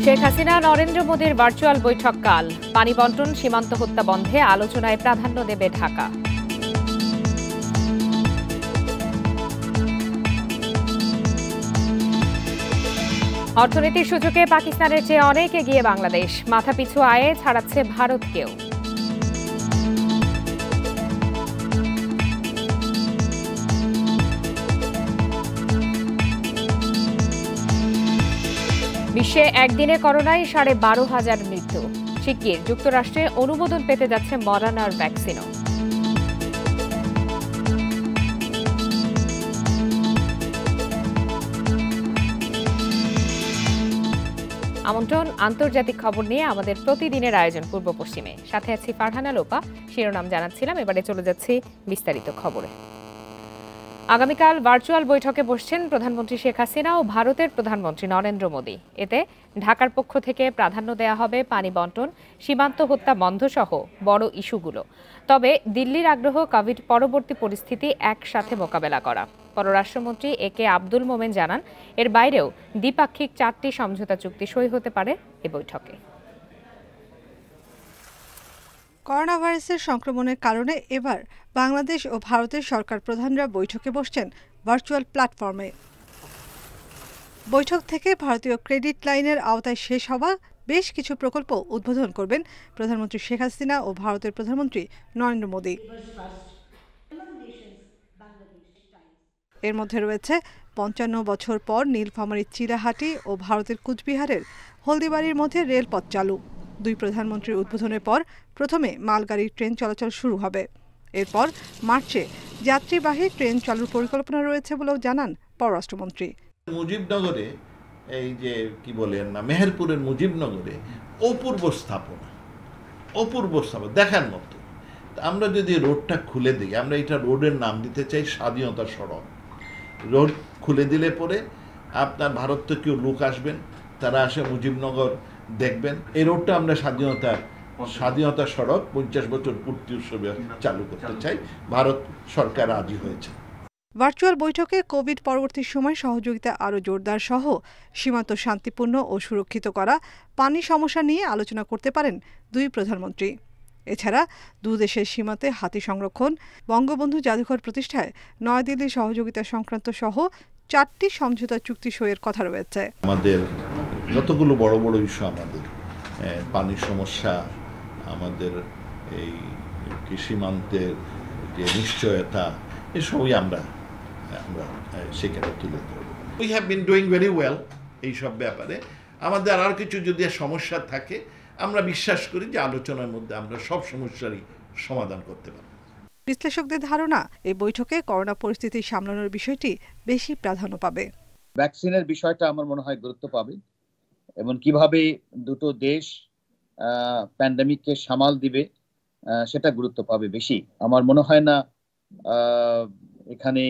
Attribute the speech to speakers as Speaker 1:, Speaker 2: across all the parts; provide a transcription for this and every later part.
Speaker 1: শেখ হাসিনা নরেন্দ্র মোদীর ভার্চুয়াল বৈঠক কাল। পানি বণ্টন, সীমান্ত হত্যা বন্ধে আলোচনায় প্রাধান্য দেবে ঢাকা। অর্থনীতির সূচকে পাকিস্তানের চেয়ে অনেক এগিয়ে বাংলাদেশ। মাথাপিছু আয়ে ছাড়াচ্ছে ভারতকেও। বিশ্বে একদিনে করোনায় 12,500 মৃত্যু। শিগগির যুক্তরাষ্ট্রে অনুমোদন পেতে যাচ্ছে মডার্নার ভ্যাকসিনও। আমন্ত্রণ আন্তর্জাতিক খবর নিয়ে আমাদের প্রতিদিনের আয়োজন পূর্ব পশ্চিমে। সাথে আছি ফারহানা লোপা। শিরোনাম জানাচ্ছিলাম, এবারে চলে যাচ্ছি বিস্তারিত খবরে। আগামীকাল ভার্চুয়াল বৈঠকে বসছেন প্রধানমন্ত্রী শেখ হাসিনা ও ভারতের প্রধানমন্ত্রী নরেন্দ্র মোদী। এতে ঢাকার পক্ষ থেকে প্রাধান্য দেয়া হবে পানি বণ্টন, সীমান্ত হত্যা বন্ধ সহ বড় ইস্যুগুলো। তবে দিল্লির আগ্রহ কোভিড পরবর্তী পরিস্থিতি একসাথে মোকাবেলা করা। পররাষ্ট্রমন্ত্রী একে আব্দুল মোমেন জানান, এর বাইরেও দ্বিপাক্ষিক 4টি সমঝোতা চুক্তি সই হতে পারে এ বৈঠকে।
Speaker 2: করোনা ভাইরাসের সংক্রমণের কারণে এবার বাংলাদেশ ও ভারতের সরকার প্রধানরা বৈঠকে বসছেন ভার্চুয়াল প্ল্যাটফর্মে। বৈঠক থেকে ভারতীয় ক্রেডিট লাইনের আওতায় শেষ হওয়া বেশ কিছু প্রকল্প উদ্বোধন করবেন প্রধানমন্ত্রী শেখ হাসিনা ও ভারতের প্রধানমন্ত্রী নরেন্দ্র মোদী। এর মধ্যে রয়েছে 55 বছর পর নীলফামারীর চিলাহাটি ও ভারতের কুচবিহারের হলদিবাড়ির মধ্যে রেলপথ চালু। দুই প্রধানমন্ত্রীর উদ্বোধনের পর প্রথমে মালগাড়ি ট্রেন চলাচল শুরু হবে। এরপর মার্চে যাত্রীবাহী ট্রেন চালুর পরিকল্পনা রয়েছে বলেও জানান পররাষ্ট্রমন্ত্রী।
Speaker 3: মুজিবনগরে এই যে কি বলেন না, মেহেরপুরের মুজিবনগরে অপূর্ব স্থাপনা দেখার মতো। আমরা যদি রোডটা খুলে দিই, আমরা এটা রোডের নাম দিতে চাই স্বাধীনতা সড়ক। রোড খুলে দিলে পরে আপনার ভারত থেকেও লোক আসবেন, তারা আসে মুজিবনগর দেখবেন। এই রোডটা আমরা স্বাধীনতা সড়ক 50 বছর পূর্তি উৎসবে চালু করতে চাই। ভারত সরকার রাজি হয়েছে।
Speaker 2: ভার্চুয়াল বৈঠকে কোভিড পরবর্তী সময় সহযোগিতা আরও জোরদার সহ সীমান্ত শান্তিপূর্ণ ও সুরক্ষিত করা, পানি সমস্যা নিয়ে আলোচনা করতে পারেন দুই প্রধানমন্ত্রী। এছাড়া দুদেশের সীমান্তে হাতি সংরক্ষণ, বঙ্গবন্ধু জাদুঘর প্রতিষ্ঠায় নয়াদিল্লির সহযোগিতা সংক্রান্ত সহ 4টি সমঝোতা চুক্তি সইয়ের কথা রয়েছে।
Speaker 3: আমাদের যতগুলো বড় বড় ইস্যু, আমাদের পানির সমস্যা, আমাদের এই সীমান্তের যে নিশ্চয়তা, এসবই আমরা সেখানে তুলে ধরব। We have been doing very well এইসব ব্যাপারে। আমাদের আর কিছু যদি সমস্যা থাকে, আমরা বিশ্বাস করি যে আলোচনার মধ্যে আমরা সব সমস্যারই সমাধান করতে পারব।
Speaker 2: বিশ্লেষকদের ধারণা, এই বৈঠকে করোনা পরিস্থিতি সামলানোর বিষয়টি বেশি প্রাধান্য পাবে।
Speaker 4: ভ্যাকসিনের বিষয়টা আমার মনে হয় গুরুত্ব পাবে এবং কিভাবে দুটো দেশ প্যান্ডেমিককে সামাল দিবে সেটা গুরুত্ব পাবে বেশি। আমার মনে হয় না এখানে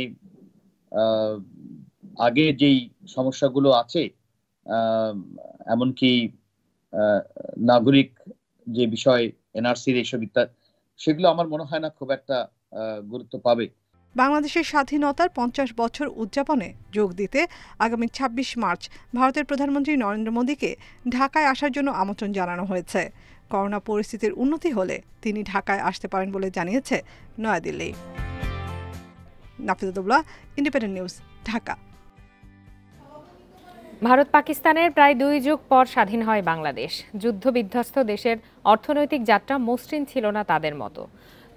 Speaker 4: আগে যেই সমস্যাগুলো আছে, এমনকি নাগরিক যে বিষয় এনআরসির এইসব ইত্যাদি, সেগুলো আমার মনে হয় না খুব একটা গুরুত্ব পাবে।
Speaker 2: বাংলাদেশের স্বাধীনতার 50 বছর উদযাপনে যোগ দিতে আগামী 26 মার্চ ভারতের প্রধানমন্ত্রী নরেন্দ্র মোদীকে ঢাকায় আসার জন্য আমন্ত্রণ জানানো হয়েছে। করোনা পরিস্থিতির উন্নতি হলে তিনি ঢাকায় আসতে পারেন বলে জানিয়েছে নয়াদিল্লি। Nafizullah, independent news, Dhaka.
Speaker 1: ভারত পাকিস্তানের প্রায় 2 যুগ পর স্বাধীন হয় বাংলাদেশ। যুদ্ধবিধ্বস্ত দেশের অর্থনৈতিক যাত্রা মসৃণ ছিল না তাদের মতো।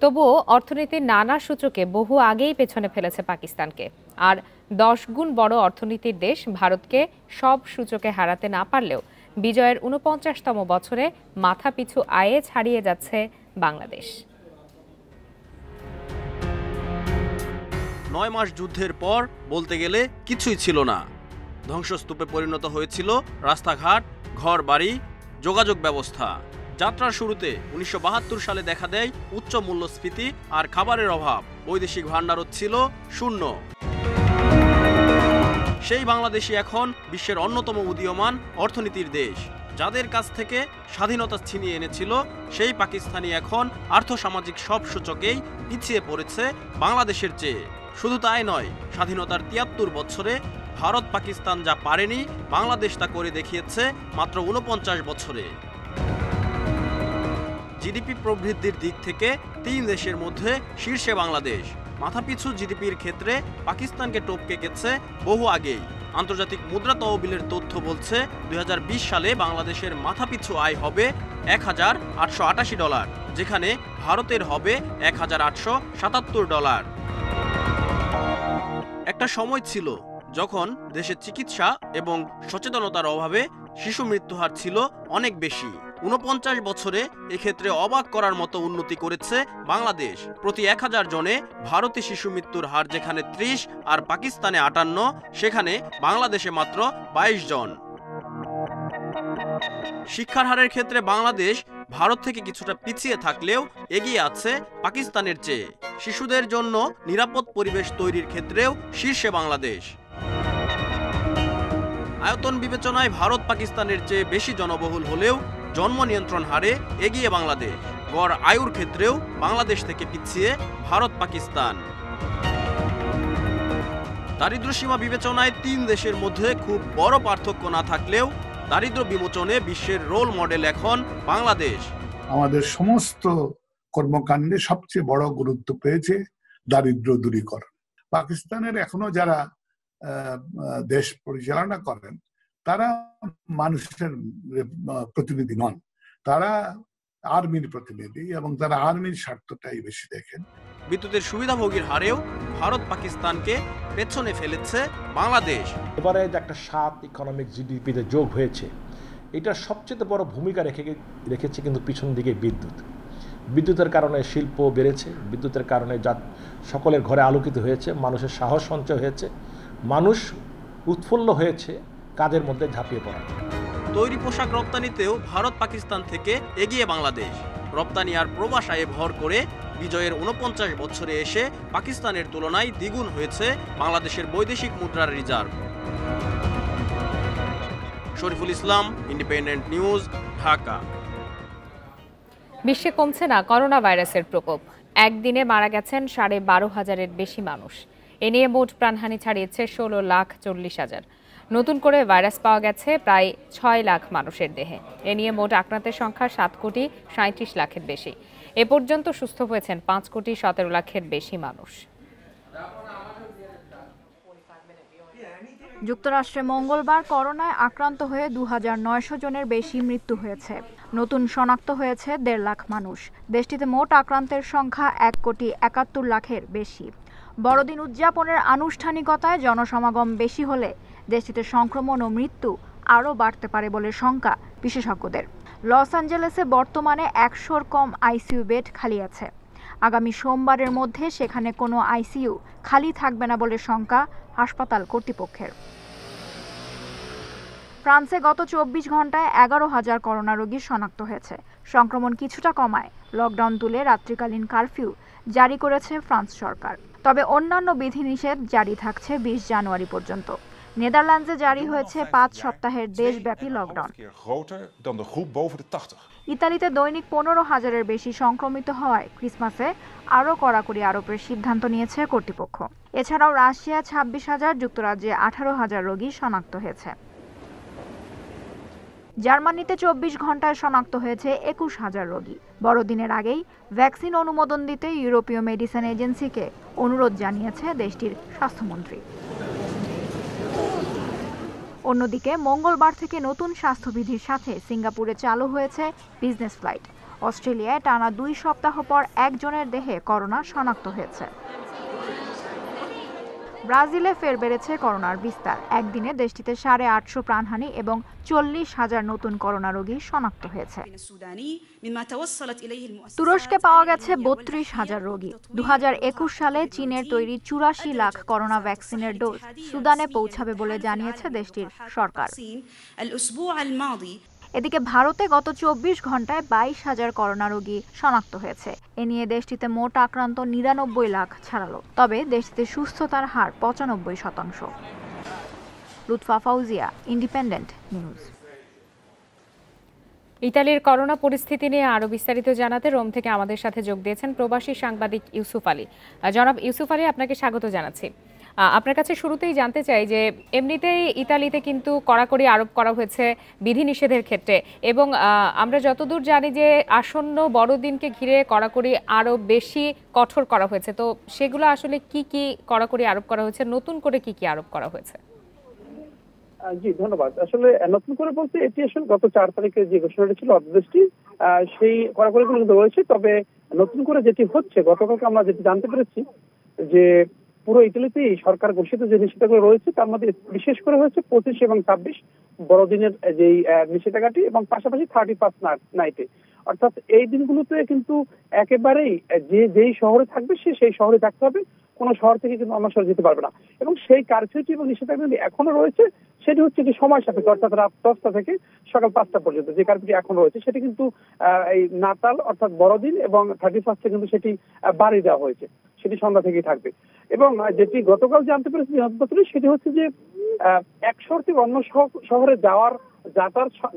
Speaker 1: তবুও অর্থনীতির নানা সূচকে বহু আগেই পেছনে ফেলেছে পাকিস্তানকে। আর 10 গুণ বড় অর্থনীতির দেশ ভারতকে সব সূচকে হারাতে না পারলেও বিজয়ের 49তম বছরে মাথাপিছু আয়ে ছাড়িয়ে যাচ্ছে বাংলাদেশ।
Speaker 5: 9 মাস যুদ্ধের পর বলতে গেলে কিছুই ছিল না। ধ্বংসস্তূপে পরিণত হয়েছিল রাস্তাঘাট, ঘর বাড়ি, যোগাযোগ ব্যবস্থা। যাত্রার শুরুতে 1972 সালে দেখা দেয় উচ্চ মূল্যস্ফীতি আর খাবারের অভাব। বৈদেশিক ভান্ডারও ছিল শূন্য। সেই বাংলাদেশই এখন বিশ্বের অন্যতম উদীয়মান অর্থনীতির দেশ। যাদের কাছ থেকে স্বাধীনতা ছিনিয়ে এনেছিল সেই পাকিস্তানি এখন আর্থসামাজিক সব সূচকেই পিছিয়ে পড়েছে বাংলাদেশের চেয়ে। শুধু তাই নয়, স্বাধীনতার 73 বছরে ভারত পাকিস্তান যা পারেনি বাংলাদেশ তা করে দেখিয়েছে মাত্র 49 বছরে। জিডিপি প্রবৃদ্ধির দিক থেকে 3 দেশের মধ্যে শীর্ষে বাংলাদেশ। মাথাপিছু জিডিপির ক্ষেত্রে পাকিস্তানকে টপকে গেছে বহু আগেই। আন্তর্জাতিক মুদ্রা তহবিলের তথ্য বলছে 2020 সালে বাংলাদেশের মাথাপিছু আয় হবে $1,888, যেখানে ভারতের হবে $1,877। একটা সময় ছিল যখন দেশে চিকিৎসা এবং সচেতনতার অভাবে শিশু মৃত্যুহার ছিল অনেক বেশি। 49 বছরে এক্ষেত্রে অবাক করার মতো উন্নতি করেছে বাংলাদেশ। প্রতি 1000 জনে ভারতে শিশু মৃত্যুর হার যেখানে 30 আর পাকিস্তানে 58, সেখানে বাংলাদেশে মাত্র 22 জন। শিক্ষার হারের ক্ষেত্রে বাংলাদেশ ভারত থেকে কিছুটা পিছিয়ে থাকলেও এগিয়ে আছে পাকিস্তানের চেয়ে। শিশুদের জন্য নিরাপদ পরিবেশ তৈরির ক্ষেত্রেও শীর্ষে বাংলাদেশ। আয়তন বিবেচনায় ভারত পাকিস্তানের চেয়ে বেশি জনবহুল হলেও জন্ম নিয়ন্ত্রণ হারে এগিয়ে বাংলাদেশ। গড় আয়ুর ক্ষেত্রেও বাংলাদেশ থেকে পিছিয়ে ভারত পাকিস্তান। দারিদ্র্য সীমা বিবেচনায় 3 দেশের মধ্যে খুব বড় পার্থক্য না থাকলেও দারিদ্র্য বিমোচনে বিশ্বের রোল মডেল এখন বাংলাদেশ।
Speaker 6: আমাদের সমস্ত কর্মকাণ্ডে সবচেয়ে বড় গুরুত্ব পেয়েছে দারিদ্র্য দূরীকরণ। পাকিস্তানের এখনো যারা দেশ পরিচালনা করেন তারা মানুষের প্রতিনিধি নন, তারা আর্মির প্রতিনিধি এবং তারা আর্মির স্বার্থটাই বেশি দেখেন।
Speaker 5: বিদ্যুতের সুবিধাভোগীর হারেও ভারত পাকিস্তানকে পেছনে ফেলেছে বাংলাদেশ।
Speaker 7: এবারে যে একটা 7 ইকোনমিক জিডিপিতে যোগ হয়েছে, এটা সবচেয়ে বড় ভূমিকা রেখেছে কিন্তু পিছন দিকে বিদ্যুতের কারণে শিল্প বেড়েছে, বিদ্যুতের কারণে যা সকলের ঘরে আলোকিত হয়েছে, মানুষের সাহস সঞ্চয় হয়েছে, মানুষ উৎফুল্ল হয়েছে কাজের মধ্যে ঝাঁপিয়ে পড়া।
Speaker 5: তৈরি পোশাক রপ্তানিতেও ভারত পাকিস্তান থেকে এগিয়ে বাংলাদেশ। রপ্তানি আর প্রবাস আয়ে ভর করে বিজয়ের 49 বছরে এসে পাকিস্তানের তুলনায় দ্বিগুণ হয়েছে বাংলাদেশের বৈদেশিক মুদ্রার reserve. Shariful Islam, independent news, Dhaka.
Speaker 1: বিশ্বে কমছে না করোনা ভাইরাসের প্রকোপ। একদিনে মারা গেছেন 12,500-এর বেশি মানুষ। এ নিয়ে মোট প্রাণহানি ছাড়িয়েছে 16,40,000। নতুন করে ভাইরাস পাওয়া গেছে প্রায় 6 লাখ মানুষের দেহে। এ নিয়ে মোট আক্রান্তের সংখ্যা 7,37,00,000-এর বেশি। এ পর্যন্ত সুস্থ হয়েছেন 5,17,00,000-এর বেশি মানুষ।
Speaker 8: যুক্তরাষ্ট্রে মঙ্গলবার করোনায় আক্রান্ত হয়ে 2,900 জনের বেশি মৃত্যু হয়েছে। নতুন শনাক্ত হয়েছে 1.5 লাখ মানুষ। দেশটিতে মোট আক্রান্তের সংখ্যা 1,71,00,000-এর বেশি। বড়দিন উদযাপনের আনুষ্ঠানিকতায় জনসমাগম বেশি হলে দেশটিতে সংক্রমণ ও মৃত্যু আরও বাড়তে পারে বলে শঙ্কা বিশেষজ্ঞদের। লস অ্যাঞ্জেলেসে বর্তমানে 100-র কম আইসিইউ বেড খালি আছে। আগামী সোমবারের মধ্যে সেখানে কোনো আইসিইউ খালি থাকবে না বলে শঙ্কা হাসপাতাল কর্তৃপক্ষের। ফ্রান্সে গত 24 ঘন্টায় 11,000 করোনা রোগী শনাক্ত হয়েছে। সংক্রমণ কিছুটা কমায় লকডাউন তুলে রাত্রিকালীন কারফিউ জারি করেছে ফ্রান্স সরকার। তবে অন্যান্য বিধিনিষেধ জারি থাকছে 20 জানুয়ারি পর্যন্ত। নেদারল্যান্ডসে জারি হয়েছে 5 সপ্তাহের দেশব্যাপী লকডাউন। ইতালিতে দৈনিক 15,000-এর বেশি সংক্রমিত হওয়ায় ক্রিসমাসে আরও কড়াকড়ি আরোপের সিদ্ধান্ত নিয়েছে কর্তৃপক্ষ। এছাড়াও রাশিয়া 26,000, যুক্তরাজ্যে 18,000 রোগী শনাক্ত হয়েছে। জার্মানিতে 24 ঘন্টায় শনাক্ত হয়েছে 21,000 রোগী। বড়দিনের আগেই ভ্যাকসিন অনুমোদন দিতে ইউরোপীয় মেডিসিন এজেন্সিকে অনুরোধ জানিয়েছে দেশটির স্বাস্থ্যমন্ত্রী। অন্যদিকে মঙ্গলবার থেকে নতুন স্বাস্থ্যবিধির সাথে সিঙ্গাপুরে চালু হয়েছে বিজনেস ফ্লাইট। অস্ট্রেলিয়ায় টানা 2 সপ্তাহ পর একজনের দেহে করোনা শনাক্ত হয়েছে। ব্রাজিলে ফের বেড়েছে করোনার বিস্তার। একদিনে দেশটিতে 850 প্রাণহানি এবং 40,000 নতুন করোনা রোগী শনাক্ত হয়েছে। তুরস্কে পাওয়া গেছে 32,000 রোগী। 2021 সালে চীনের তৈরি 84 লাখ করোনা ভ্যাকসিনের ডোজ সুদানে পৌঁছাবে বলে জানিয়েছে দেশটির সরকার। এদিকে ভারতে গত 24 ঘন্টায় 22,000 করোনা রোগী শনাক্ত হয়েছে। এ নিয়ে দেশটিতে মোট আক্রান্ত 99 লাখ ছাড়ালো। তবে দেশটিতে সুস্থতার হার 95%। Lutfa Fauzia, independent news.
Speaker 1: ইতালির করোনা পরিস্থিতি নিয়ে আরো বিস্তারিত জানাতে রোম থেকে আমাদের সাথে যোগ দিয়েছেন প্রবাসী সাংবাদিক ইউসুফ আলী। জনাব ইউসুফ আলী, আপনাকে স্বাগত জানাচ্ছি। আপনার কাছে শুরুতেই জানতে চাই যে এমনিতেই ইতালিতে কিন্তু কড়াকড়ি আরোপ করা হয়েছে বিধিনিষেধের ক্ষেত্রে, এবং আমরা যতদূর জানি যে আসন্ন বড়দিনকে ঘিরে কড়াকড়ি আরো বেশি কঠোর করা হয়েছে। তো সেগুলো আসলে কি কি কড়াকড়ি আরোপ করা হয়েছে, নতুন করে কি কি আরোপ করা হয়েছে?
Speaker 9: জি ধন্যবাদ। আসলে নতুন করে বলতে এটি আসলে গত 4 তারিখে যে ঘোষণাটি ছিল অধ্যাদেশটি, সেই কড়াকড়িগুলো কিন্তু রয়েছে। তবে নতুন করে যেটি হচ্ছে, গতকালকে আমরা যেটি জানতে পেরেছি যে পুরো ইতালিতেই সরকার ঘোষিত যে নিষেধাজ্ঞা রয়েছে তার মধ্যে বিশেষ করে হয়েছে 25 এবং 26 বড়দিনের যেই নিষেধাজ্ঞাটি, এবং পাশাপাশি 31 নাইটে। অর্থাৎ এই দিনগুলোতে কিন্তু একেবারেই যেই শহরে থাকবে সেই শহরে থাকতে হবে, কোনো শহর থেকে কিন্তু অন্য শহরে যেতে পারবে না। এবং সেই কারফিউটি এবং নিষেধাজ্ঞা এখনো রয়েছে, সেটি হচ্ছে কি সময় সাপেক্ষ, অর্থাৎ রাত 10টা থেকে সকাল 5টা পর্যন্ত যে কারফিউটি এখন রয়েছে সেটি কিন্তু এই নাতাল অর্থাৎ বড়দিন এবং 31 কিন্তু সেটি বাড়িয়ে দেওয়া হয়েছে, সেটি সন্ধ্যা থেকেই থাকবে। এবং যেটি গতকাল জানতে পেরেছি সেটি হচ্ছে যে এক শহর থেকে অন্য শহরে যাওয়ার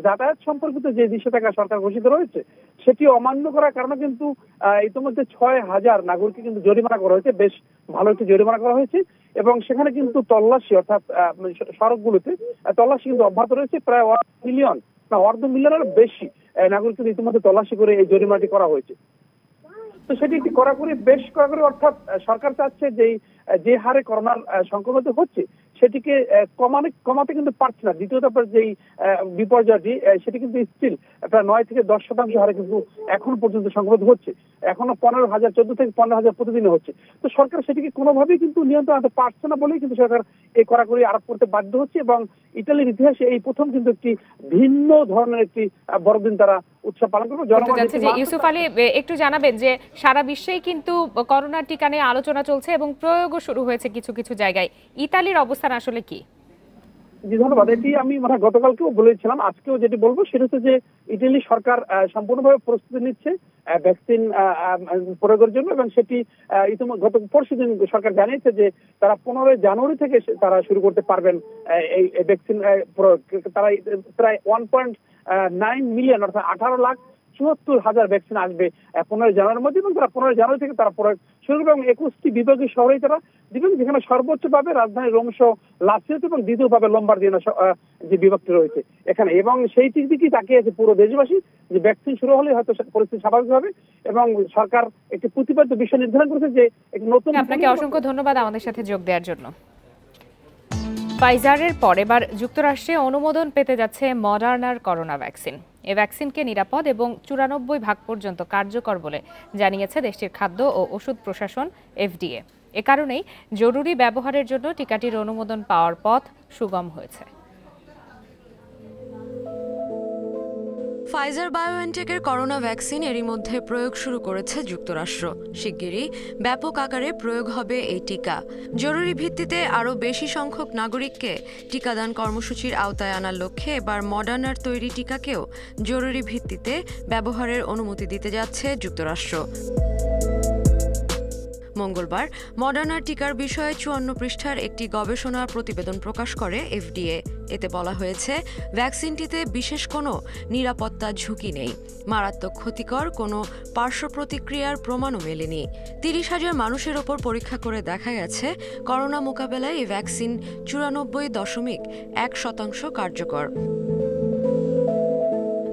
Speaker 9: যাতায়াত সম্পর্কিত যে নিষেধাজ্ঞা সরকার ঘোষিত রয়েছে সেটি অমান্য করার কারণে কিন্তু ইতিমধ্যে 6,000 নাগরিককে কিন্তু জরিমানা করা হয়েছে, বেশ ভালো একটি জরিমানা করা হয়েছে। এবং সেখানে কিন্তু তল্লাশি, অর্থাৎ সড়কগুলোতে তল্লাশি কিন্তু অব্যাহত রয়েছে। প্রায় 1 মিলিয়নের বেশি নাগরিক কিন্তু ইতিমধ্যে তল্লাশি করে এই জরিমানাটি করা হয়েছে। তো সেটি একটি বেশ কড়াকড়ি, অর্থাৎ সরকার চাচ্ছে যে হারে করোনার সংক্রমিত হচ্ছে সেটিকে কমাতে কিন্তু পারছে না। দ্বিতীয় দফার যেই বিপর্যয়টি সেটি কিন্তু স্টিল প্রায় 9 থেকে 10% হারে কিন্তু এখন পর্যন্ত সংক্রমিত হচ্ছে, এখনো 15,000 14 থেকে 15,000 প্রতিদিনে হচ্ছে। তো সরকার সেটিকে কোনোভাবেই কিন্তু নিয়ন্ত্রণ আনতে পারছে না বলেই কিন্তু সরকার এই কড়াকড়ি আরোপ করতে বাধ্য হচ্ছে। এবং ইতালির ইতিহাসে এই প্রথম কিন্তু একটি ভিন্ন ধরনের একটি বড়দিন তারা উৎসব পালন করবে।
Speaker 1: ইউসুফ আলী, একটু জানাবেন যে সারা বিশ্বেই কিন্তু করোনার টিকা নিয়ে আলোচনা চলছে এবং প্রয়োগও শুরু হয়েছে কিছু কিছু জায়গায়। ইতালির অবস্থান আসলে কি?
Speaker 9: জি ধন্যবাদ। এটি আমি গতকালকেও বলেছিলাম, আজকেও যেটি বলবো সেটা হচ্ছে যে ইতালি সরকার সম্পূর্ণভাবে প্রস্তুতি নিচ্ছে ভ্যাকসিন প্রয়োগের জন্য, এবং সেটি ইতিমধ্যে গত পরশুদিন সরকার জানিয়েছে যে তারা 15 জানুয়ারি থেকে তারা শুরু করতে পারবেন এই ভ্যাকসিন প্রয়োগ। তারা প্রায় 1.9 মিলিয়ন অর্থাৎ 18,74,000 ভ্যাকসিন আসবে 15 জানুয়ারির মধ্যে, এবং তারা 15 জানুয়ারি থেকে তারা প্রয়োগ শুরু করবে। এবং 21টি বিভাগীয় শহরেই তারা দিবেন, যেখানে সর্বোচ্চ পাবে রাজধানী রোম সহ লাসিওতে এবং দ্বিতীয় পাবে লম্বার্দিনা যে বিভাগটি রয়েছে এখানে। এবং সেই দিকেই তাকিয়ে আছে পুরো দেশবাসী যে ভ্যাকসিন শুরু হলে হয়তো পরিস্থিতি স্বাভাবিক হবে। এবং সরকার একটি প্রতিপাদ্য বিষয় নির্ধারণ করেছে যে একটি নতুন।
Speaker 1: আপনাকে অসংখ্য ধন্যবাদ আমাদের সাথে যোগ দেওয়ার জন্য। ফাইজারের পর এবার যুক্তরাষ্ট্রে অনুমোদন পেতে যাচ্ছে মডার্নার করোনা ভ্যাকসিন। এই ভ্যাকসিনকে নিরাপদ এবং 94% পর্যন্ত কার্যকর বলে জানিয়েছে দেশটির খাদ্য ও ওষুধ প্রশাসন FDA। এ কারণেই জরুরি ব্যবহারের জন্য টিকাটির অনুমোদন পাওয়ার পথ সুগম হয়েছে।
Speaker 10: ফাইজার বায়োএনটেকের করোনা ভ্যাকসিন এরই মধ্যে প্রয়োগ শুরু করেছে যুক্তরাষ্ট্র। শিগগিরই ব্যাপক আকারে প্রয়োগ হবে এই টিকা। জরুরি ভিত্তিতে আরও বেশি সংখ্যক নাগরিককে টিকাদান কর্মসূচির আওতায় আনার লক্ষ্যে এবার মডার্নার তৈরি টিকাকেও জরুরি ভিত্তিতে ব্যবহারের অনুমতি দিতে যাচ্ছে যুক্তরাষ্ট্র। মঙ্গলবার মডার্নার টিকার বিষয়ে 54 পৃষ্ঠার একটি গবেষণা প্রতিবেদন প্রকাশ করে FDA। এতে বলা হয়েছে ভ্যাকসিনটিতে বিশেষ কোনো নিরাপত্তা ঝুঁকি নেই, মারাত্মক ক্ষতিকর কোনো পার্শ্ব প্রতিক্রিয়ার প্রমাণও মেলেনি। 30,000 মানুষের ওপর পরীক্ষা করে দেখা গেছে করোনা মোকাবেলায় এই ভ্যাকসিন 94.1% কার্যকর।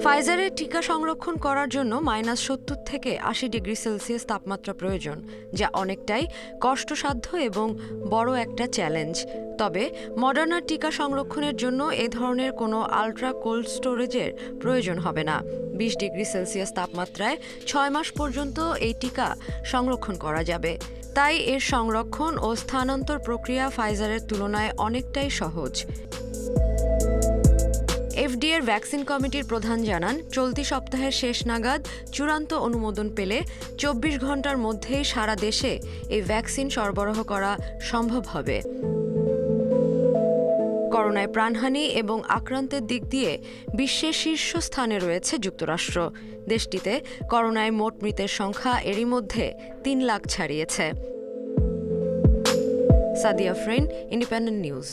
Speaker 10: ফাইজারের টিকা সংরক্ষণ করার জন্য -70 থেকে 80 ডিগ্রি সেলসিয়াস তাপমাত্রা প্রয়োজন, যা অনেকটাই কষ্টসাধ্য এবং বড় একটা চ্যালেঞ্জ। তবে মডার্নার টিকা সংরক্ষণের জন্য এ ধরনের কোনো আলট্রা কোল্ড স্টোরেজের প্রয়োজন হবে না। 20 ডিগ্রি সেলসিয়াস তাপমাত্রায় 6 মাস পর্যন্ত এই টিকা সংরক্ষণ করা যাবে। তাই এর সংরক্ষণ ও স্থানান্তর প্রক্রিয়া ফাইজারের তুলনায় অনেকটাই সহজ। FDA এর ভ্যাকসিন কমিটির প্রধান জানান, চলতি সপ্তাহের শেষ নাগাদ চূড়ান্ত অনুমোদন পেলে 24 ঘন্টার মধ্যেই সারা দেশে এই ভ্যাকসিন সরবরাহ করা সম্ভব হবে। করোনায় প্রাণহানি এবং আক্রান্তের দিক দিয়ে বিশ্বের শীর্ষস্থানে রয়েছে যুক্তরাষ্ট্র। দেশটিতে করোনায় মোট মৃতের সংখ্যা এরই মধ্যে 3 লাখ ছাড়িয়েছে। সাদিয়া ফ্রেন, ইন্ডিপেন্ডেন্ট নিউজ।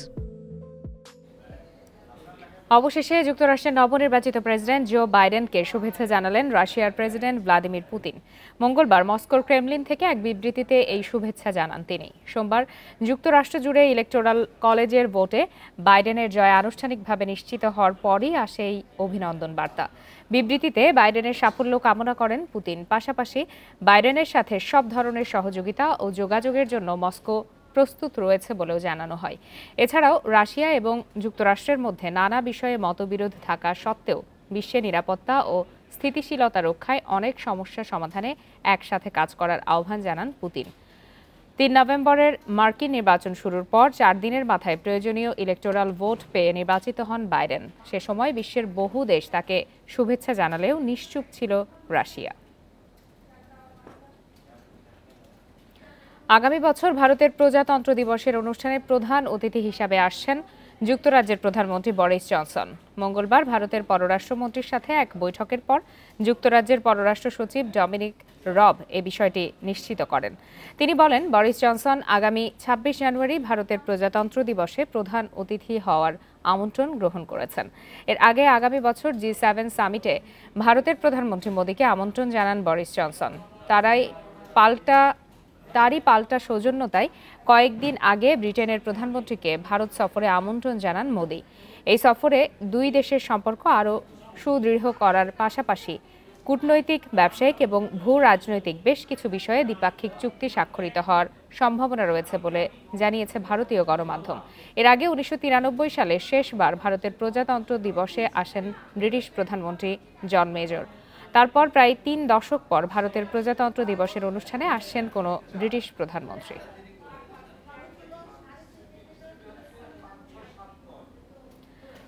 Speaker 1: অবশেষে যুক্তরাষ্ট্রের নবনির্বাচিত প্রেসিডেন্ট জো বাইডেনকে শুভেচ্ছা জানালেন রাশিয়ার প্রেসিডেন্ট ভ্লাদিমির পুতিন। মঙ্গলবার মস্কোর ক্রেমলিন থেকে এক বিবৃতিতে এই শুভেচ্ছা জানান তিনি। সোমবার যুক্তরাষ্ট্র জুড়ে ইলেকটোরাল কলেজের ভোটে বাইডেনের জয় আনুষ্ঠানিকভাবে নিশ্চিত হওয়ার পরই আসে এই অভিনন্দন বার্তা। বিবৃতিতে বাইডেনের সাফল্য কামনা করেন পুতিন। পাশাপাশি বাইডেনের সাথে সব ধরনের সহযোগিতা ও যোগাযোগের জন্য মস্কো প্রস্তুত রয়েছে বলেও জানানো হয়। এছাড়াও রাশিয়া এবং যুক্তরাষ্ট্রের মধ্যে নানা বিষয়ে মতবিরোধ থাকা সত্ত্বেও বিশ্বের নিরাপত্তা ও স্থিতিশীলতা রক্ষায় অনেক সমস্যা সমাধানে একসাথে কাজ করার আহ্বান জানান পুতিন। ৩ নভেম্বরের মার্কিন নির্বাচন শুরুর পর 4 দিনের মাথায় প্রয়োজনীয় ইলেকটোরাল ভোট পেয়ে নির্বাচিত হন বাইডেন। সে সময় বিশ্বের বহু দেশ তাকে শুভেচ্ছা জানালেও নিশ্চুপ ছিল রাশিয়া। আগামী বছর ভারতের প্রজাতন্ত্র দিবসের অনুষ্ঠানে প্রধান অতিথি হিসাবে আসছেন যুক্তরাজ্যের প্রধানমন্ত্রী বরিস জনসন। মঙ্গলবার ভারতের পররাষ্ট্রমন্ত্রীর সাথে এক বৈঠকের পর যুক্তরাজ্যের পররাষ্ট্র সচিব ডমিনিক রব এ বিষয়টি নিশ্চিত করেন। তিনি বলেন, বরিস জনসন আগামী ২৬ জানুয়ারি ভারতের প্রজাতন্ত্র দিবসে প্রধান অতিথি হওয়ার আমন্ত্রণ গ্রহণ করেছেন। এর আগে আগামী বছর G7 সামিটে ভারতের প্রধানমন্ত্রী মোদীকে আমন্ত্রণ জানান বরিস জনসন। তারই পাল্টা সৌজন্যতায় কয়েকদিন আগে ব্রিটেনের প্রধানমন্ত্রীকে ভারত সফরে আমন্ত্রণ জানান মোদি। এই সফরে দুই দেশের সম্পর্ক আরও সুদৃঢ় করার পাশাপাশি কূটনৈতিক, ব্যবসায়িক এবং ভূ রাজনৈতিক বেশ কিছু বিষয়ে দ্বিপাক্ষিক চুক্তি স্বাক্ষরিত হওয়ার সম্ভাবনা রয়েছে বলে জানিয়েছে ভারতীয় গণমাধ্যম। এর আগে ১৯৯৩ সালে শেষবার ভারতের প্রজাতন্ত্র দিবসে আসেন ব্রিটিশ প্রধানমন্ত্রী জন মেজর। তারপর প্রায় ৩ দশক পর ভারতের প্রজাতন্ত্র দিবসের অনুষ্ঠানে আসছেন কোনো ব্রিটিশ প্রধানমন্ত্রী।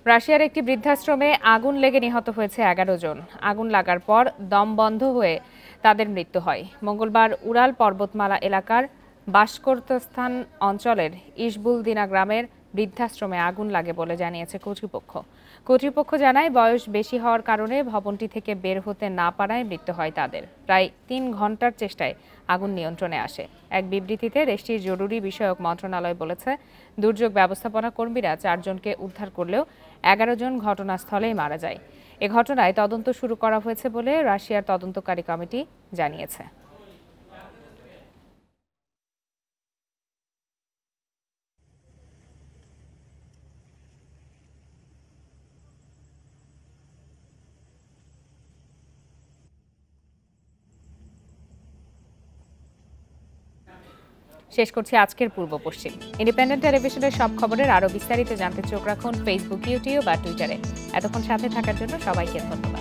Speaker 1: রাশিয়ার একটি বৃদ্ধাশ্রমে আগুন লেগে নিহত হয়েছে 11 জন। আগুন লাগার পর দম বন্ধ হয়ে তাদের মৃত্যু হয়। মঙ্গলবার উরাল পর্বতমালা এলাকার বাসকর্তস্থান অঞ্চলের ইশবুলদিনা গ্রামের বৃদ্ধাশ্রমে আগুন লাগে বলে জানিয়েছে কর্তৃপক্ষ। কর্তৃপক্ষ জানায়, বয়স বেশি হওয়ার কারণে ভবনটি থেকে বের হতে না পারায় মৃত্যু হয় তাদের। প্রায় ৩ ঘন্টার চেষ্টায় আগুন নিয়ন্ত্রণে আসে। এক বিবৃতিতে দেশটির জরুরি বিষয়ক মন্ত্রণালয় বলেছে, দুর্যোগ ব্যবস্থাপনা কর্মীরা 4 জনকে উদ্ধার করলেও 11 জন ঘটনাস্থলেই মারা যায়। এ ঘটনায় তদন্ত শুরু করা হয়েছে বলে রাশিয়ার তদন্তকারী কমিটি জানিয়েছে। শেষ করছি আজকের পূর্ব পশ্চিম। ইন্ডিপেন্ডেন্ট টেলিভিশনের সব খবরের আরও বিস্তারিত জানতে চোখ রাখুন ফেসবুক, ইউটিউব বা টুইটারে। এতক্ষণ সাথে থাকার জন্য সবাইকে ধন্যবাদ।